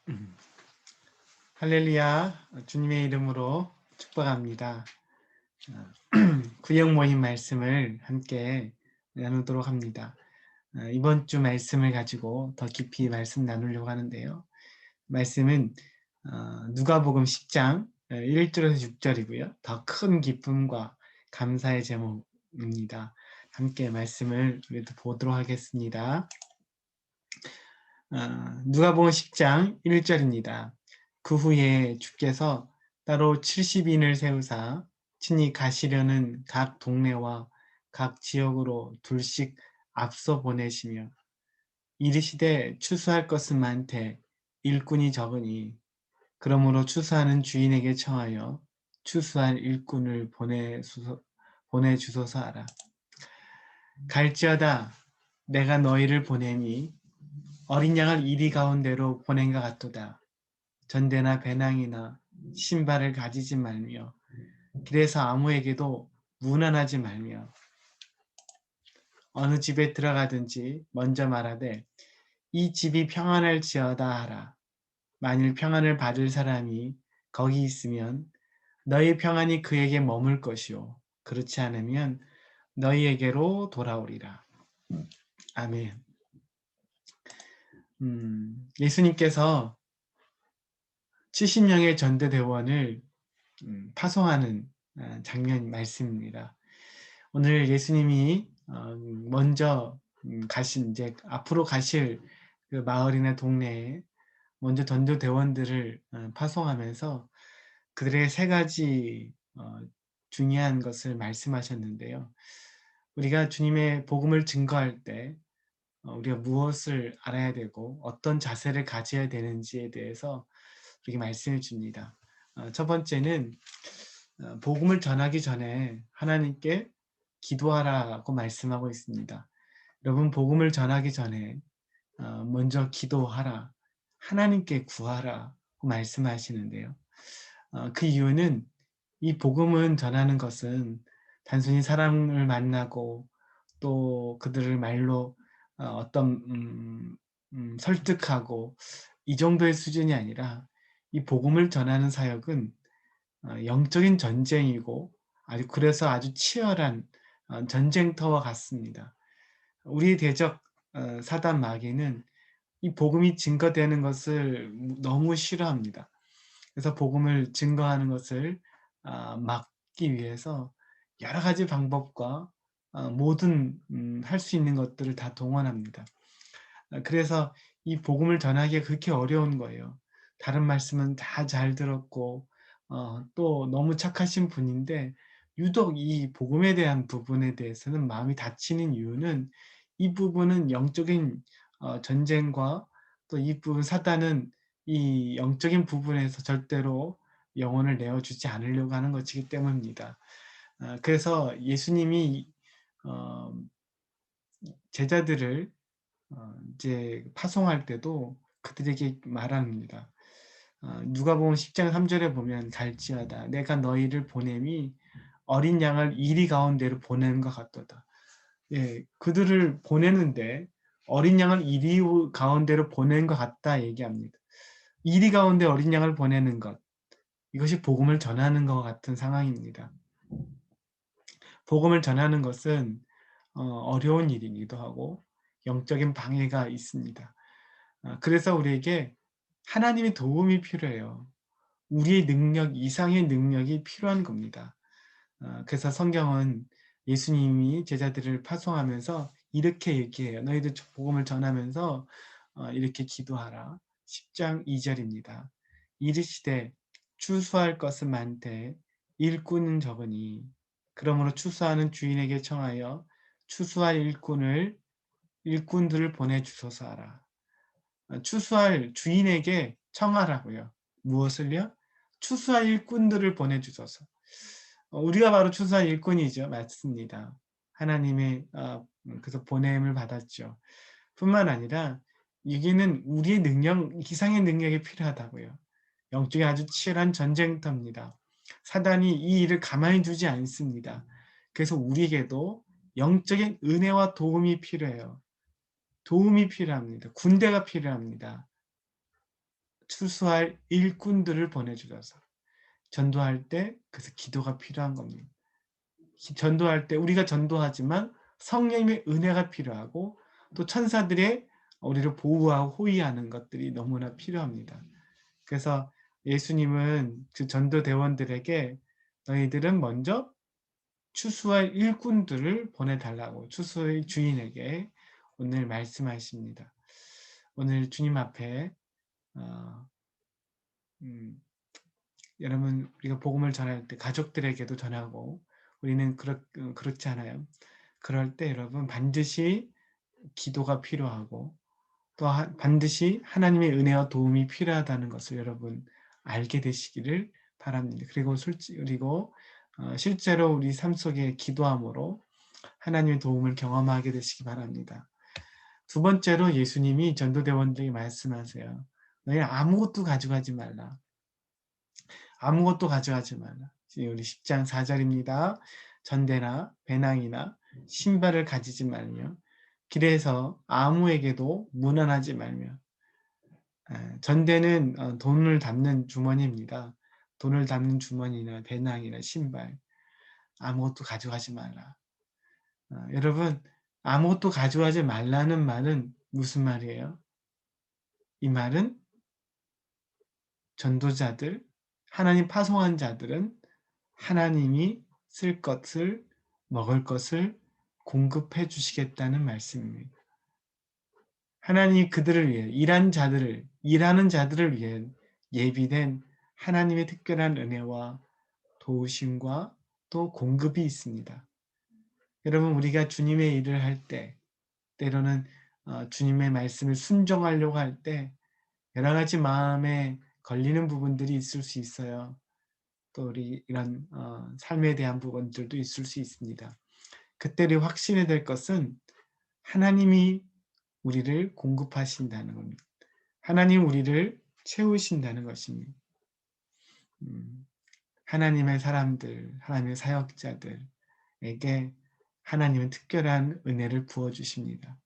음. 할렐루야, 주님의 이름으로 축복합니다. 구역 모임 말씀을 함께 나누도록 합니다. 이번 주 말씀을 가지고 더 깊이 말씀 나누려고 하는데요. 말씀은 누가복음 10장 1절에서 6절이고요. 더 큰 기쁨과 감사의 제목입니다. 함께 말씀을 우리도 보도록 하겠습니다. 누가복음 10장 1절입니다. 그 후에 주께서 따로 70인을 세우사 친히 가시려는 각 동네와 각 지역으로 둘씩 앞서 보내시며 이르시되 추수할 것은 많되 일꾼이 적으니 그러므로 추수하는 주인에게 청하여 추수할 일꾼을 보내주소서 하라. 갈지어다 내가 너희를 보내니 어린 양을 이리 가운데로 보낸것 같도다. 전대나 배낭이나 신발을 가지지 말며 길에서 아무에게도 문안하지 말며 어느 집에 들어가든지 먼저 말하되 이 집이 평안할지어다 하라. 만일 평안을 받을 사람이 거기 있으면 너희 평안이 그에게 머물 것이요 그렇지 않으면 너희에게로 돌아오리라. 아멘. 예수님께서 70명의 전대대원을 파송하는 장면 말씀입니다. 오늘 예수님이 먼저 가신 이제 앞으로 가실 그 마을이나 동네에 먼저 전도대원들을 파송하면서 그들의 세 가지 중요한 것을 말씀하셨는데요. 우리가 주님의 복음을 증거할 때 우리가 무엇을 알아야 되고 어떤 자세를 가져야 되는지에 대해서 우리에게 말씀해 줍니다. 첫 번째는 복음을 전하기 전에 하나님께 기도하라고 말씀하고 있습니다. 여러분 복음을 전하기 전에 먼저 기도하라, 하나님께 구하라고 말씀하시는데요. 그 이유는 이 복음을 전하는 것은 단순히 사람을 만나고 또 그들을 말로 어떤 설득하고 이 정도의 수준이 아니라 이 복음을 전하는 사역은 영적인 전쟁이고 그래서 아주 치열한 전쟁터와 같습니다. 우리의 대적 사단 마귀는 이 복음이 증거되는 것을 너무 싫어합니다. 그래서 복음을 증거하는 것을 막기 위해서 여러 가지 방법과 모든 할 수 있는 것들을 다 동원합니다. 그래서 이 복음을 전하기가 그렇게 어려운 거예요. 다른 말씀은 다 잘 들었고 또 너무 착하신 분인데 유독 이 복음에 대한 부분에 대해서는 마음이 다치는 이유는 이 부분은 영적인 전쟁과 또 이 부분 사단은 이 영적인 부분에서 절대로 영혼을 내어주지 않으려고 하는 것이기 때문입니다. 그래서 예수님이 제자들을 이제 파송할 때도 그들에게 말합니다. 누가복음 10장 3절에 보면 갈지어다 내가 너희를 보냄이 어린 양을 이리 가운데로 보내는 것 같도다. 예, 그들을 보내는데 어린 양을 이리 가운데로 보내는 것 같다 얘기합니다. 이리 가운데 어린 양을 보내는 것, 이것이 복음을 전하는 것 같은 상황입니다. 복음을 전하는 것은 어려운 일이기도 하고 영적인 방해가 있습니다. 그래서 우리에게 하나님의 도움이 필요해요. 우리의 능력 이상의 능력이 필요한 겁니다. 그래서 성경은 예수님이 제자들을 파송하면서 이렇게 얘기해요. 너희들 복음을 전하면서 이렇게 기도하라. 10장 2절입니다. 이르시되 추수할 것은 많되 일꾼은 적으니 그러므로 추수하는 주인에게 청하여 추수할 일꾼들을 보내주소서 하라. 추수할 주인에게 청하라고요. 무엇을요? 추수할 일꾼들을 보내주소서. 우리가 바로 추수할 일꾼이죠. 맞습니다. 하나님의 그래서 보냄을 받았죠. 뿐만 아니라 여기는 우리의 능력, 이상의 능력이 필요하다고요. 영적인 아주 치열한 전쟁터입니다. 사단이 이 일을 가만히 두지 않습니다. 그래서 우리에게도 영적인 은혜와 도움이 필요해요. 도움이 필요합니다. 군대가 필요합니다. 추수할 일꾼들을 보내주셔서 전도할 때 그래서 기도가 필요한 겁니다. 전도할 때 우리가 전도하지만 성령님의 은혜가 필요하고 또 천사들의 우리를 보호하고 호위하는 것들이 너무나 필요합니다. 그래서 예수님은 그 전도대원들에게 너희들은 먼저 추수할 일꾼들을 보내달라고 추수의 주인에게 오늘 말씀하십니다. 오늘 주님 앞에 어, 여러분 우리가 복음을 전할 때 가족들에게도 전하고 우리는 그렇지 않아요. 그럴 때 여러분 반드시 기도가 필요하고 또 반드시 하나님의 은혜와 도움이 필요하다는 것을 여러분 알게 되시기를 바랍니다. 그리고 실제로 우리 삶 속에 기도함으로 하나님의 도움을 경험하게 되시기 바랍니다. 두 번째로 예수님이 전도대원들에게 말씀하세요. 너희 아무것도 가져가지 말라. 아무것도 가져가지 말라. 우리 10장 4절입니다. 전대나 배낭이나 신발을 가지지 말며 길에서 아무에게도 문안하지 말며. 전대는 돈을 담는 주머니입니다. 돈을 담는 주머니나 배낭이나 신발 아무것도 가져가지 말라. 여러분 아무것도 가져가지 말라는 말은 무슨 말이에요? 이 말은 전도자들, 하나님 파송한 자들은 하나님이 쓸 것을 먹을 것을 공급해 주시겠다는 말씀입니다. 하나님이 그들을 위해 일하는 자들을 위해 예비된 하나님의 특별한 은혜와 도우심과 또 공급이 있습니다. 여러분 우리가 주님의 일을 할 때 때로는 주님의 말씀을 순종하려고 할 때 여러 가지 마음에 걸리는 부분들이 있을 수 있어요. 또 우리 이런 삶에 대한 부분들도 있을 수 있습니다. 그때 우리 확신해야 될 것은 하나님이 우리를 공급하신다는 겁니다. 하나님 우리를 채우신다는 것입니다. 하나님의 사람들, 하나님의 사역자들에게 하나님은 특별한 은혜를 부어주십니다.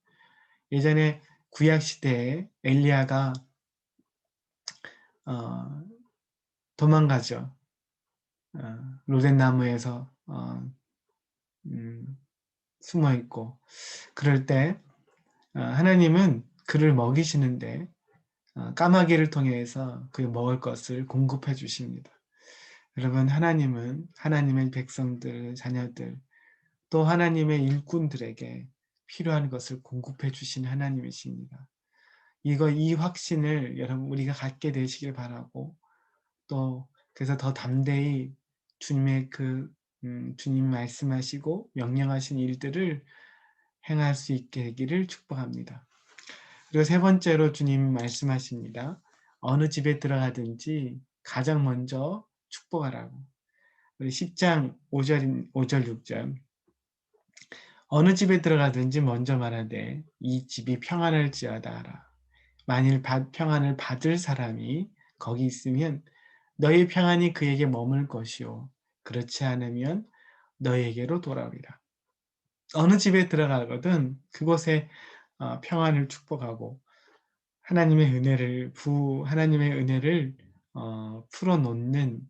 예전에 구약시대에 엘리야가 도망가죠. 로덴나무에서 숨어있고 그럴 때 하나님은 그를 먹이시는데 까마귀를 통해서 그 먹을 것을 공급해 주십니다. 여러분 하나님은 하나님의 백성들, 자녀들 또 하나님의 일꾼들에게 필요한 것을 공급해 주신 하나님이십니다. 이 확신을 여러분 우리가 갖게 되시길 바라고 또 그래서 더 담대히 주님의 주님 말씀하시고 명령하신 일들을 행할 수 있게 되기를 축복합니다. 그리고 세 번째로 주님 말씀하십니다. 어느 집에 들어가든지 가장 먼저 축복하라고. 우리 10장 5절 6절 어느 집에 들어가든지 먼저 말하되 이 집이 평안할지어다 하라. 만일 평안을 받을 사람이 거기 있으면 너희 평안이 그에게 머물 것이요 그렇지 않으면 너희에게로 돌아오리라. 어느 집에 들어가거든 그곳에 평안을 축복하고 하나님의 은혜를 풀어놓는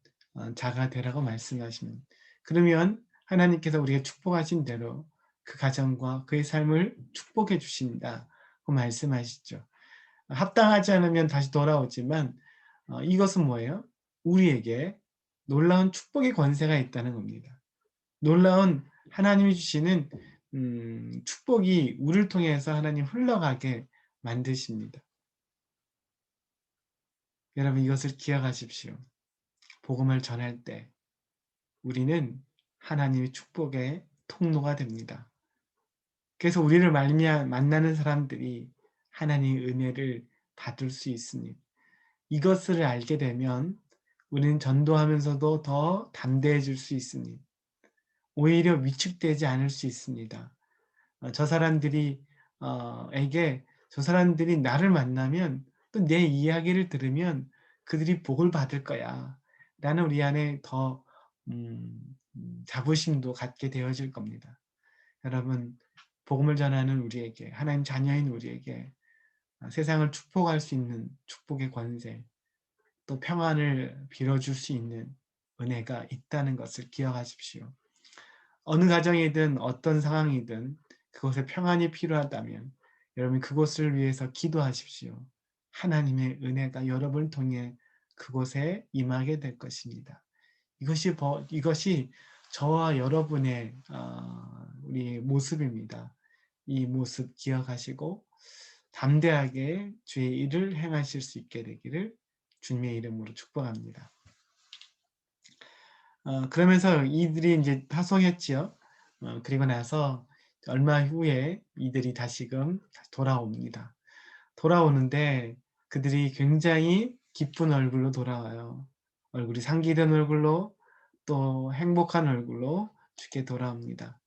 자가 되라고 말씀하십니다. 그러면 하나님께서 우리가 축복하신 대로 그 가정과 그의 삶을 축복해 주신다. 그 말씀하시죠. 합당하지 않으면 다시 돌아오지만 이것은 뭐예요? 우리에게 놀라운 축복의 권세가 있다는 겁니다. 놀라운 하나님이 주시는 축복이 우리를 통해서 하나님 흘러가게 만드십니다. 여러분 이것을 기억하십시오. 복음을 전할 때 우리는 하나님의 축복의 통로가 됩니다. 그래서 우리를 만나는 사람들이 하나님의 은혜를 받을 수 있습니다. 이것을 알게 되면 우리는 전도하면서도 더 담대해질 수 있습니다. 오히려 위축되지 않을 수 있습니다. 저 사람들이 나를 만나면 또 내 이야기를 들으면 그들이 복을 받을 거야 라는 우리 안에 더 자부심도 갖게 되어질 겁니다. 여러분 복음을 전하는 우리에게 하나님 자녀인 우리에게 세상을 축복할 수 있는 축복의 권세 또 평안을 빌어줄 수 있는 은혜가 있다는 것을 기억하십시오. 어느 가정이든 어떤 상황이든 그곳에 평안이 필요하다면 여러분 그곳을 위해서 기도하십시오. 하나님의 은혜가 여러분을 통해 그곳에 임하게 될 것입니다. 이것이 저와 여러분의 우리 모습입니다. 이 모습 기억하시고 담대하게 주의 일을 행하실 수 있게 되기를 주님의 이름으로 축복합니다. 그러면서 이들이 이제 파송했지요. 그리고 나서 얼마 후에 이들이 다시금 돌아옵니다. 돌아오는데 그들이 굉장히 기쁜 얼굴로 돌아와요. 얼굴이 상기된 얼굴로 또 행복한 얼굴로 주께 돌아옵니다.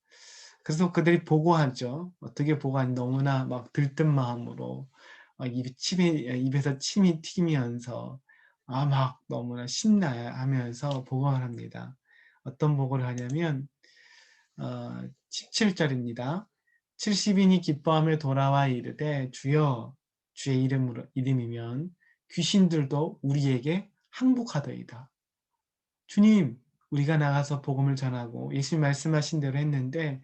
그래서 그들이 보고하죠. 어떻게 보고하니 너무나 막 들뜬 마음으로 입에서 침이 튀면서 막 너무나 신나하면서 보고를 합니다. 어떤 보고를 하냐면 17절입니다. 70인이 기뻐하며 돌아와 이르되 주여 주의 이름이면 귀신들도 우리에게 항복하더이다. 주님, 우리가 나가서 복음을 전하고 예수님 말씀하신 대로 했는데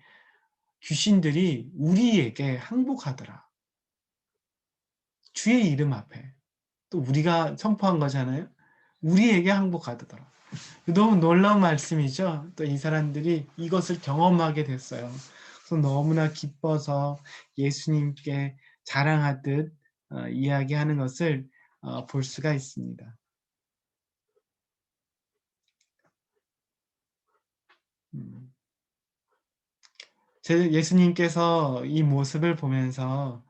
귀신들이 우리에게 항복하더라. 주의 이름 앞에. 또 우리가 선포한 거잖아요. 우리에게 항복하더라. 너무 놀라운 말씀이죠. 또 이 사람들이 이것을 경험하게 됐어요. 그래서 너무나 기뻐서 예수님께 자랑하듯 이야기하는 것을 볼 수가 있습니다. 예수님께서 이 모습을 보면서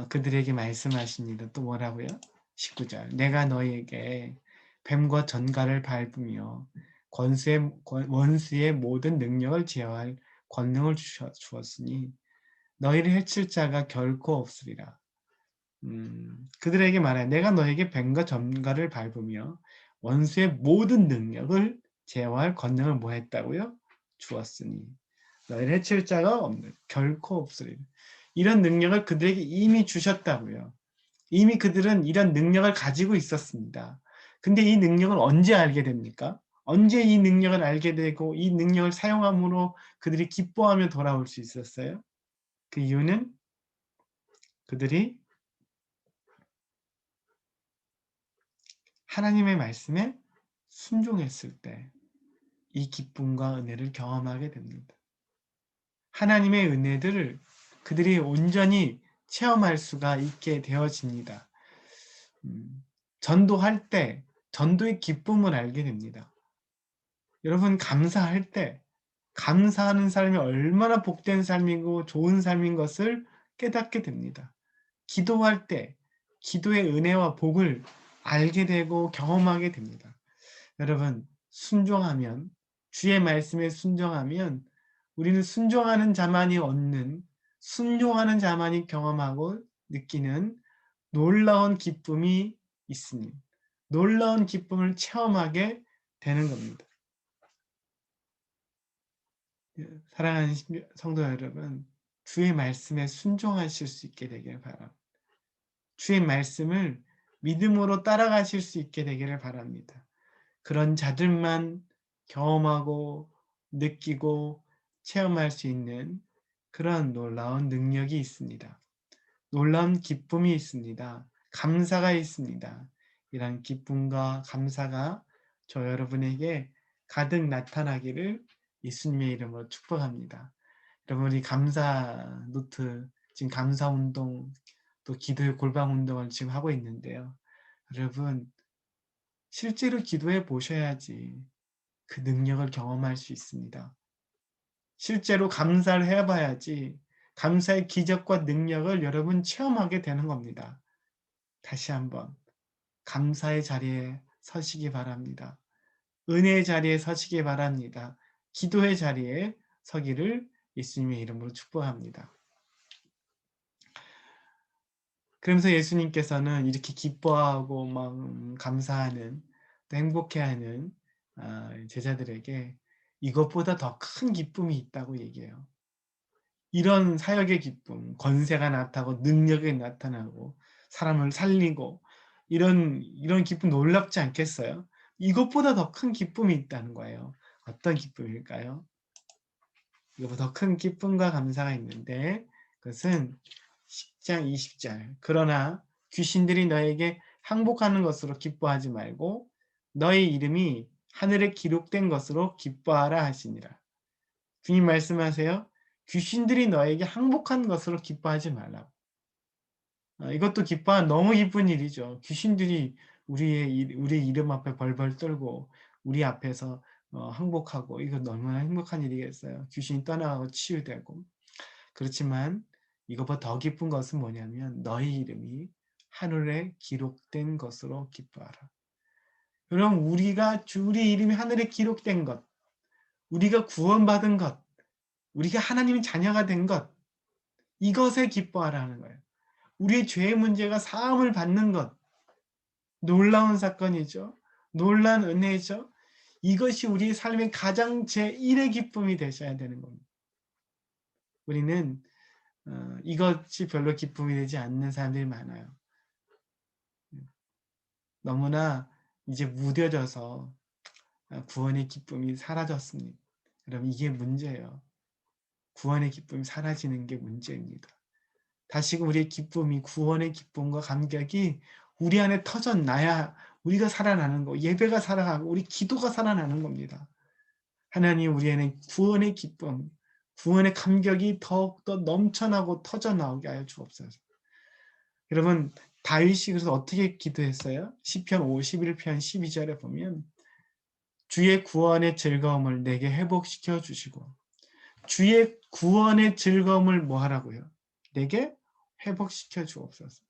그들에게 말씀하십니다. 또 뭐라고요? 19절. 내가 너희에게 뱀과 전갈을 밟으며 원수의 모든 능력을 제어할 권능을 주었으니 너희를 해칠 자가 결코 없으리라. 그들에게 말해 내가 너에게 뱀과 전갈을 밟으며 원수의 모든 능력을 제어할 권능을 뭐 했다고요? 주었으니 너희를 해칠 자가 없는 결코 없으리라. 이런 능력을 그들에게 이미 주셨다고요. 이미 그들은 이런 능력을 가지고 있었습니다. 근데 이 능력을 언제 알게 됩니까? 언제 이 능력을 알게 되고 이 능력을 사용함으로 그들이 기뻐하며 돌아올 수 있었어요? 그 이유는 그들이 하나님의 말씀에 순종했을 때 이 기쁨과 은혜를 경험하게 됩니다. 하나님의 은혜들을 그들이 온전히 체험할 수가 있게 되어집니다. 전도할 때 전도의 기쁨을 알게 됩니다. 여러분 감사할 때 감사하는 삶이 얼마나 복된 삶이고 좋은 삶인 것을 깨닫게 됩니다. 기도할 때 기도의 은혜와 복을 알게 되고 경험하게 됩니다. 여러분 순종하면 주의 말씀에 순종하면 우리는 순종하는 자만이 얻는 순종하는 자만이 경험하고 느끼는 놀라운 기쁨이 있으니 놀라운 기쁨을 체험하게 되는 겁니다. 사랑하는 성도 여러분, 주의 말씀에 순종하실 수 있게 되기를 바랍니다. 주의 말씀을 믿음으로 따라가실 수 있게 되기를 바랍니다. 그런 자들만 경험하고 느끼고 체험할 수 있는 그런 놀라운 능력이 있습니다. 놀라운 기쁨이 있습니다. 감사가 있습니다. 이런 기쁨과 감사가 저 여러분에게 가득 나타나기를 예수님의 이름으로 축복합니다. 여러분 우리 감사 노트 지금 감사 운동 또 기도의 골방 운동을 지금 하고 있는데요. 여러분 실제로 기도해 보셔야지 그 능력을 경험할 수 있습니다. 실제로 감사를 해봐야지 감사의 기적과 능력을 여러분 체험하게 되는 겁니다. 다시 한번 감사의 자리에 서시기 바랍니다. 은혜의 자리에 서시기 바랍니다. 기도의 자리에 서기를 예수님의 이름으로 축복합니다. 그러면서 예수님께서는 이렇게 기뻐하고 막 감사하는 또 행복해하는 제자들에게 이것보다 더 큰 기쁨이 있다고 얘기해요. 이런 사역의 기쁨, 권세가 나타나고 능력이 나타나고 사람을 살리고 이런 기쁨 놀랍지 않겠어요? 이것보다 더 큰 기쁨이 있다는 거예요. 어떤 기쁨일까요? 이거보다 더 큰 기쁨과 감사가 있는데 그것은 10장 20절 그러나 귀신들이 너에게 항복하는 것으로 기뻐하지 말고 너의 이름이 하늘에 기록된 것으로 기뻐하라 하시니라. 주님 말씀하세요. 귀신들이 너에게 항복한 것으로 기뻐하지 말라고. 이것도 너무 기쁜 일이죠. 귀신들이 우리 이름 앞에 벌벌 떨고 우리 앞에서 항복하고 이거 너무나 행복한 일이겠어요. 귀신이 떠나가고 치유되고. 그렇지만 이것보다 더 기쁜 것은 뭐냐면 너희 이름이 하늘에 기록된 것으로 기뻐하라. 그럼 우리 이름이 하늘에 기록된 것, 우리가 구원받은 것, 우리가 하나님의 자녀가 된 것, 이것에 기뻐하라는 거예요. 우리의 죄의 문제가 사함을 받는 것, 놀라운 사건이죠. 놀라운 은혜죠. 이것이 우리 삶의 가장 제1의 기쁨이 되셔야 되는 겁니다. 우리는 이것이 별로 기쁨이 되지 않는 사람들이 많아요. 너무나 이제 무뎌져서 구원의 기쁨이 사라졌습니다. 여러분 이게 문제예요. 구원의 기쁨이 사라지는 게 문제입니다. 다시금 우리의 기쁨이 구원의 기쁨과 감격이 우리 안에 터져나야 우리가 살아나는 거, 예배가 살아나고 우리 기도가 살아나는 겁니다. 하나님 우리 안에 구원의 기쁨, 구원의 감격이 더욱더 넘쳐나고 터져나오게 하여 주옵소서. 여러분 다윗이 그래서 어떻게 기도했어요? 시편 51편 12절에 보면 주의 구원의 즐거움을 내게 회복시켜 주시고 주의 구원의 즐거움을 뭐 하라고요? 내게 회복시켜 주옵소서.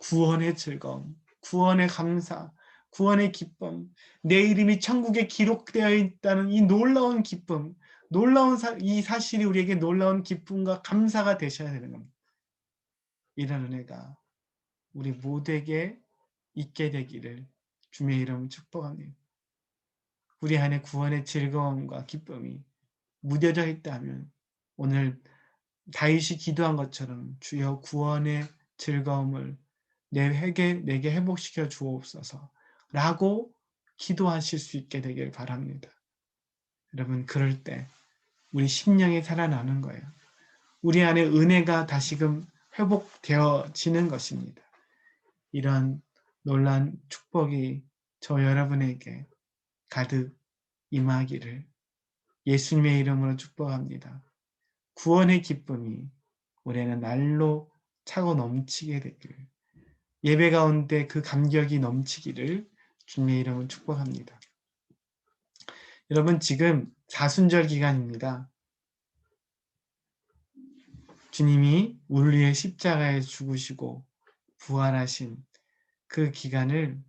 구원의 즐거움, 구원의 감사, 구원의 기쁨, 내 이름이 천국에 기록되어 있다는 이 놀라운 기쁨, 놀라운 이 사실이 우리에게 놀라운 기쁨과 감사가 되셔야 되는 겁니다. 이런 은혜가 우리 모두에게 있게 되기를 주님의 이름으로 축복합니다. 우리 안에 구원의 즐거움과 기쁨이 무뎌져 있다면 오늘 다윗이 기도한 것처럼 주여 구원의 즐거움을 내게 회복시켜 주옵소서 라고 기도하실 수 있게 되길 바랍니다. 여러분 그럴 때 우리 심령이 살아나는 거예요. 우리 안에 은혜가 다시금 회복되어지는 것입니다. 이런 놀란 축복이 저 여러분에게 가득 임하기를 예수님의 이름으로 축복합니다. 구원의 기쁨이 올해는 날로 차고 넘치게 되기를 예배 가운데 그 감격이 넘치기를 주님의 이름으로 축복합니다. 여러분 지금 사순절 기간입니다. 주님이 우리 위해 십자가에 죽으시고 부활하신 그 기간을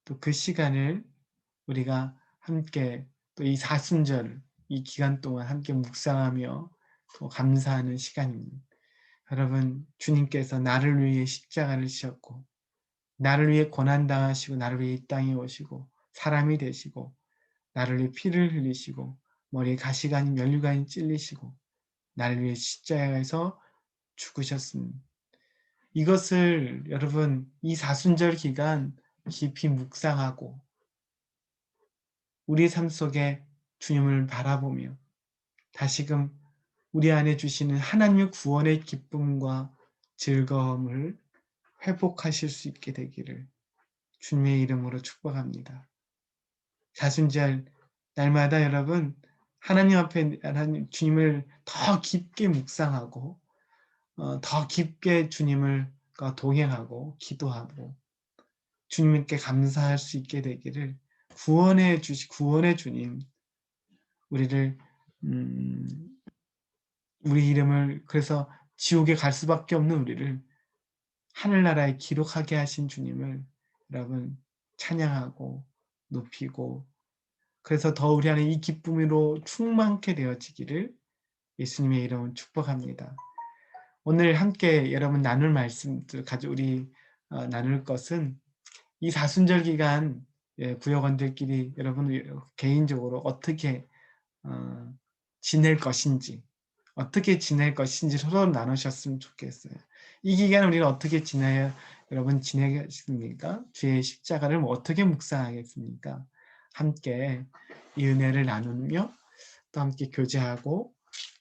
또 그 시간을 우리가 함께 또 이 사순절 이 기간 동안 함께 묵상하며 또 감사하는 시간입니다. 여러분 주님께서 나를 위해 십자가를 지셨고 나를 위해 고난당하시고 나를 위해 이 땅에 오시고 사람이 되시고 나를 위해 피를 흘리시고 머리에 가시가 아닌 면류관이 찔리시고 나를 위해 십자가에서 죽으셨습니다. 이것을 여러분 이 사순절 기간 깊이 묵상하고 우리 삶 속에 주님을 바라보며 다시금 우리 안에 주시는 하나님의 구원의 기쁨과 즐거움을 회복하실 수 있게 되기를 주님의 이름으로 축복합니다. 사순절 날마다 여러분 하나님 앞에 주님을 더 깊게 묵상하고 더 깊게 주님과 동행하고 기도하고 주님께 감사할 수 있게 되기를 구원의 주님 우리를 우리 이름을 그래서 지옥에 갈 수밖에 없는 우리를 하늘나라에 기록하게 하신 주님을 여러분 찬양하고 높이고 그래서 더 우리 안에 이 기쁨으로 충만케 되어지기를 예수님의 이름으로 축복합니다. 오늘 함께 여러분 나눌 말씀들 우리 나눌 것은 이 사순절 기간 구역원들끼리 여러분 개인적으로 어떻게 지낼 것인지 어떻게 지낼 것인지 서로 나누셨으면 좋겠어요. 이 기간 우리가 어떻게 지내야 여러분 지내겠습니까? 주의 십자가를 어떻게 묵상하겠습니까? 함께 이 은혜를 나누며 또 함께 교제하고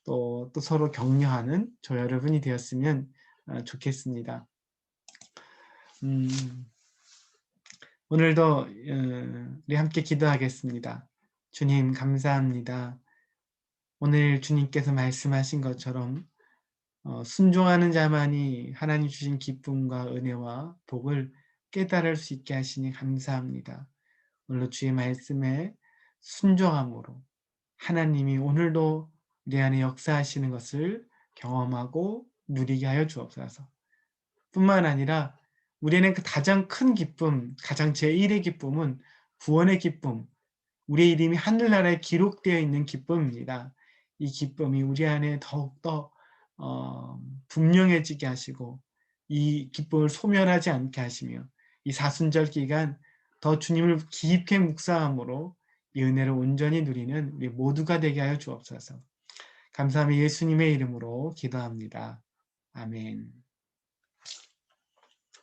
또 서로 격려하는 저 여러분이 되었으면 좋겠습니다. 음, 오늘도 우리 함께 기도하겠습니다. 주님 감사합니다. 오늘 주님께서 말씀하신 것처럼 순종하는 자만이 하나님 주신 기쁨과 은혜와 복을 깨달을 수 있게 하시니 감사합니다. 오늘도 주의 말씀에 순종함으로 하나님이 오늘도 우리 안에 역사하시는 것을 경험하고 누리게 하여 주옵소서. 뿐만 아니라 우리는 그 가장 큰 기쁨, 가장 제1의 기쁨은 구원의 기쁨, 우리의 이름이 하늘나라에 기록되어 있는 기쁨입니다. 이 기쁨이 우리 안에 더욱더 분명해지게 하시고 이 기쁨을 소멸하지 않게 하시며 이 사순절 기간 더 주님을 깊게 묵상함으로 이 은혜를 온전히 누리는 우리 모두가 되게 하여 주옵소서. 감사하며 예수님의 이름으로 기도합니다. 아멘.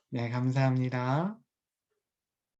네, 감사합니다.